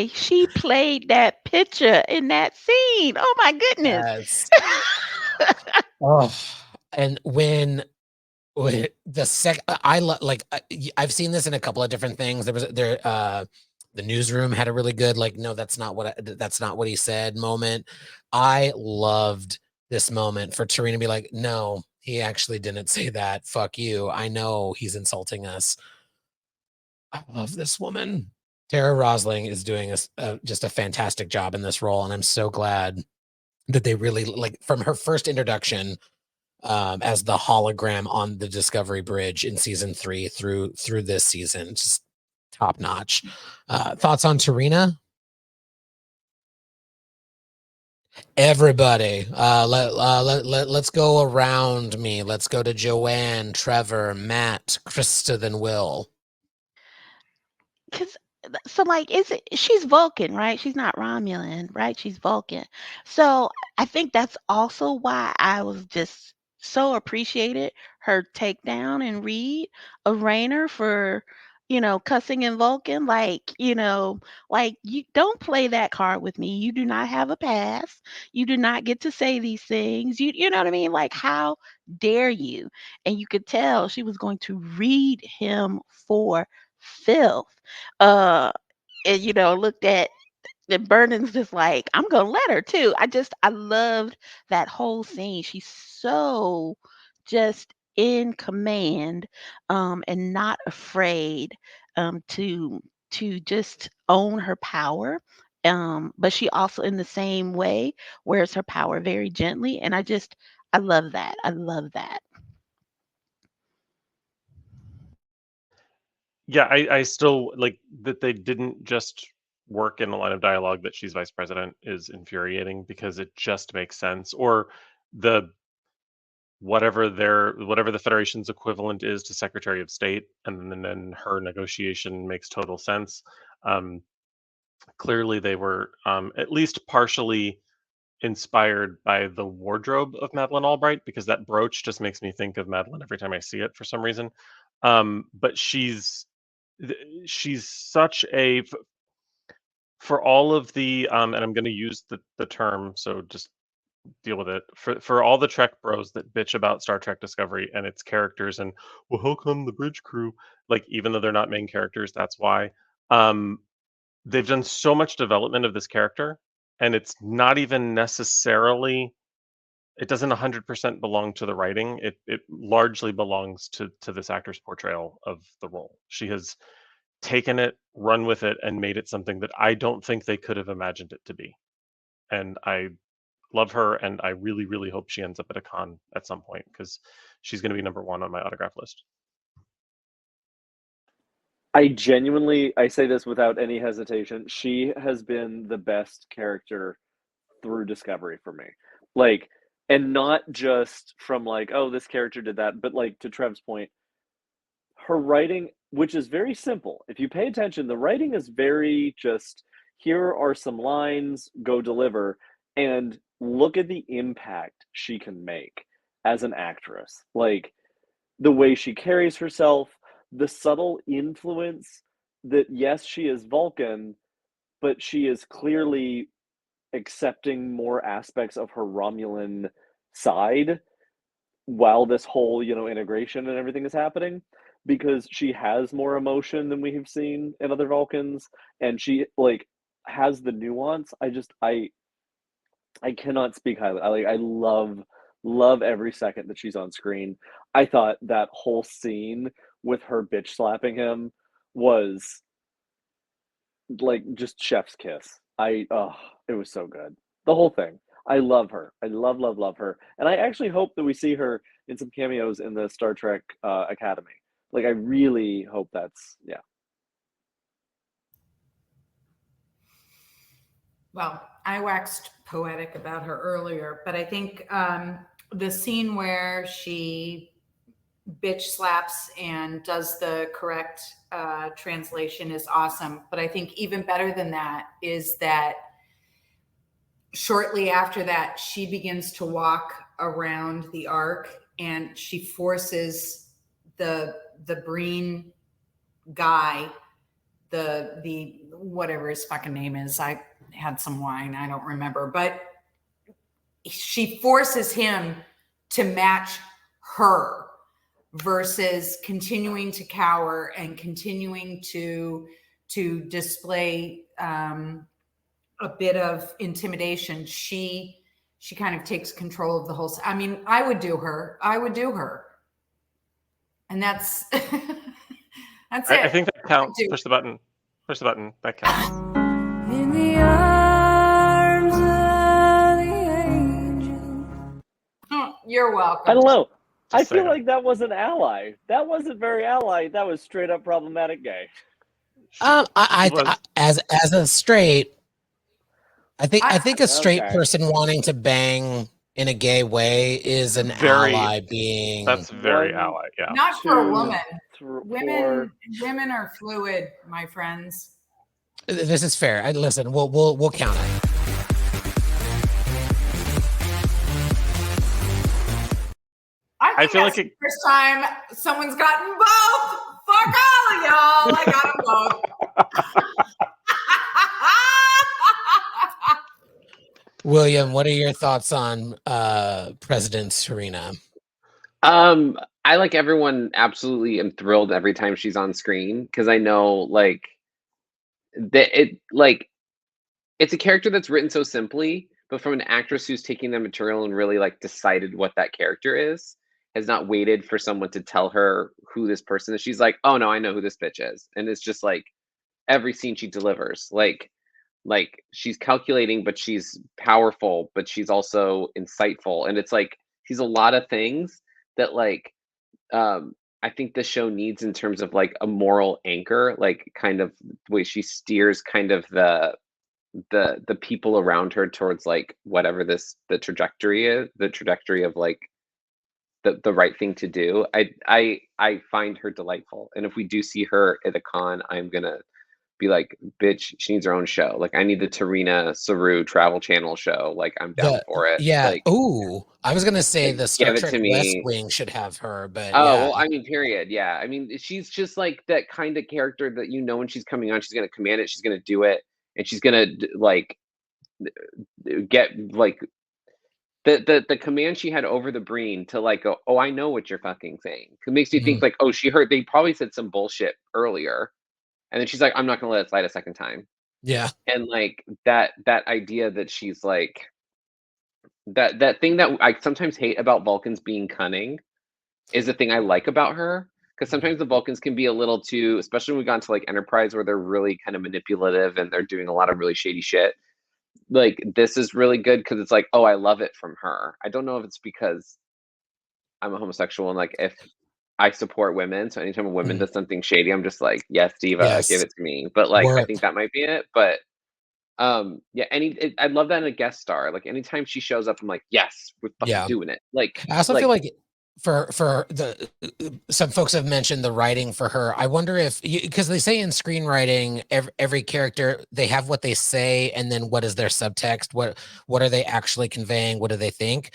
She played that picture in that scene. Oh my goodness. Yes. Oh, and when the I like I've seen this in a couple of different things. The newsroom had a really good like, no, that's not what he said moment. I loved this moment for Tarina to be like, no, he actually didn't say that. Fuck you. I know he's insulting us. I love this woman. Tara Rosling is doing just a fantastic job in this role, and I'm so glad that they really like from her first introduction as the hologram on the Discovery Bridge in season 3 through this season, just top notch. Thoughts on Tarina? Everybody, let's go around me. Let's go to Joanne, Trevor, Matt, Krista, then Will. Cause so like is it she's Vulcan, right? She's not Romulan, right? She's Vulcan. So I think that's also why I was just so appreciated her takedown and read of Rainer for, cussing in Vulcan. Like you don't play that card with me. You do not have a pass. You do not get to say these things. You know what I mean? Like how dare you? And you could tell she was going to read him for filth. Uh, and looked at and Vernon's just like, I'm gonna let her too. I loved that whole scene. She's so just in command, and not afraid, to just own her power. But she also in the same way wears her power very gently. And I love that. I love that. Yeah, I still like that they didn't just work in a line of dialogue that she's vice president is infuriating because it just makes sense. Or the whatever the Federation's equivalent is to Secretary of State, and then her negotiation makes total sense. Um, Clearly, they were at least partially inspired by the wardrobe of Madeleine Albright because that brooch just makes me think of Madeleine every time I see it for some reason. But she's such a for all of the and I'm going to use the term, so just deal with it. For all the Trek bros that bitch about Star Trek Discovery and its characters and, well, how come the bridge crew, like, even though they're not main characters, that's why. Um, they've done so much development of this character, and it's not even necessarily, it doesn't 100% belong to the writing. It largely belongs to this actor's portrayal of the role. She has taken it, run with it, and made it something that I don't think they could have imagined it to be. And I love her, and I really, really hope she ends up at a con at some point because she's going to be number one on my autograph list. I say this without any hesitation. She has been the best character through Discovery for me. Like, and not just from like, oh, this character did that, but like to Trev's point, her writing, which is very simple. If you pay attention, the writing is very just here are some lines, go deliver, and look at the impact she can make as an actress. Like the way she carries herself, the subtle influence that, yes, she is Vulcan, but she is clearly accepting more aspects of her Romulan side while this whole, integration and everything is happening because she has more emotion than we have seen in other Vulcans and she like has the nuance. I cannot speak highly. I love every second that she's on screen. I thought that whole scene with her bitch slapping him was like just chef's kiss. It was so good. The whole thing. I love her. I love her. And I actually hope that we see her in some cameos in the Star Trek Academy. Like I really hope that's yeah. Well, I waxed poetic about her earlier, but I think the scene where she bitch slaps and does the correct translation is awesome. But I think even better than that is that shortly after that, she begins to walk around the ark and she forces the Breen guy the whatever his fucking name is. I had some wine, I don't remember, but she forces him to match her versus continuing to cower and continuing to display a bit of intimidation. She kind of takes control of the whole. I mean, I would do her, and that's that's it. I think that counts. Push the button. Push the button. That counts. In the arms of the angel. You're welcome. I don't know. I Just feel saying. like that was an ally. That wasn't very ally. That was straight up problematic gay. As a straight, I think a straight Okay. person wanting to bang in a gay way is an Very- ally being. That's very One, ally. Yeah. Not for a two, woman. four. Women are fluid, my friends. This is fair. Listen, we'll count it. I feel that's like the first time someone's gotten both. Fuck all of y'all. I got them both. William, what are your thoughts on President Serena? I like everyone absolutely am thrilled every time she's on screen because I know like it's a character that's written so simply, but from an actress who's taking the material and really like decided what that character is, has not waited for someone to tell her who this person is. She's like, oh no, I know who this bitch is. And it's just like every scene she delivers. Like she's calculating, but she's powerful, but she's also insightful. And it's like she's a lot of things that like I think the show needs in terms of like a moral anchor, like kind of the way she steers kind of the people around her towards like whatever the trajectory of like the right thing to do. I find her delightful. And if we do see her at a con, I'm gonna be like, bitch, she needs her own show. Like I need the Tarina Saru Travel Channel show. Like I'm down for it. Yeah. Like, Ooh, I was gonna say the Star give it Trek to West me. Wing should have her, but Oh, yeah. well, I mean, period. Yeah. I mean, she's just like that kind of character that when she's coming on, she's gonna command it, she's gonna do it, and she's gonna like get like the command she had over the Breen to like go, oh, I know what you're fucking saying. It makes me think like, oh, she heard they probably said some bullshit earlier. And then she's like, I'm not gonna let it slide a second time. Yeah. And like that idea that she's like that thing that I sometimes hate about Vulcans being cunning is the thing I like about her. Because sometimes the Vulcans can be a little too, especially when we got into like Enterprise where they're really kind of manipulative and they're doing a lot of really shady shit. Like this is really good because it's like, oh, I love it from her. I don't know if it's because I'm a homosexual and like if I support women, so anytime a woman does something shady, I'm just like, yes, diva, Yes. give it to me. But like, I Work. think that might be it. But yeah, I love that in a guest star. Like anytime she shows up, I'm like, yes, we're fucking doing it. Like I also feel like for the some folks have mentioned the writing for her. I wonder if because they say in screenwriting every character they have what they say and then what is their subtext, what are they actually conveying, what do they think,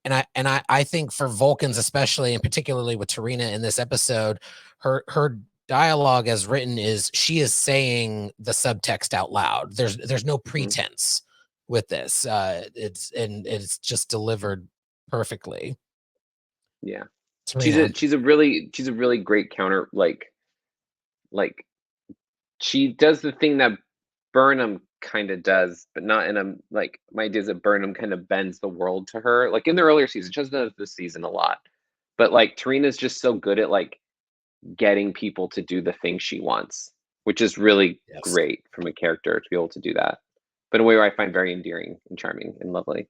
and I think for Vulcans especially and particularly with Tarina in this episode, her dialogue as written is she is saying the subtext out loud. There's no pretense with this. It's just delivered perfectly. Yeah, Tarina. she's a really great counter. Like she does the thing that Burnham kind of does, but not in a like my idea is that Burnham kind of bends the world to her. Like in the earlier season, she does this season a lot, but like Tarina's just so good at like getting people to do the thing she wants, which is really great from a character to be able to do that, but in a way where I find very endearing and charming and lovely.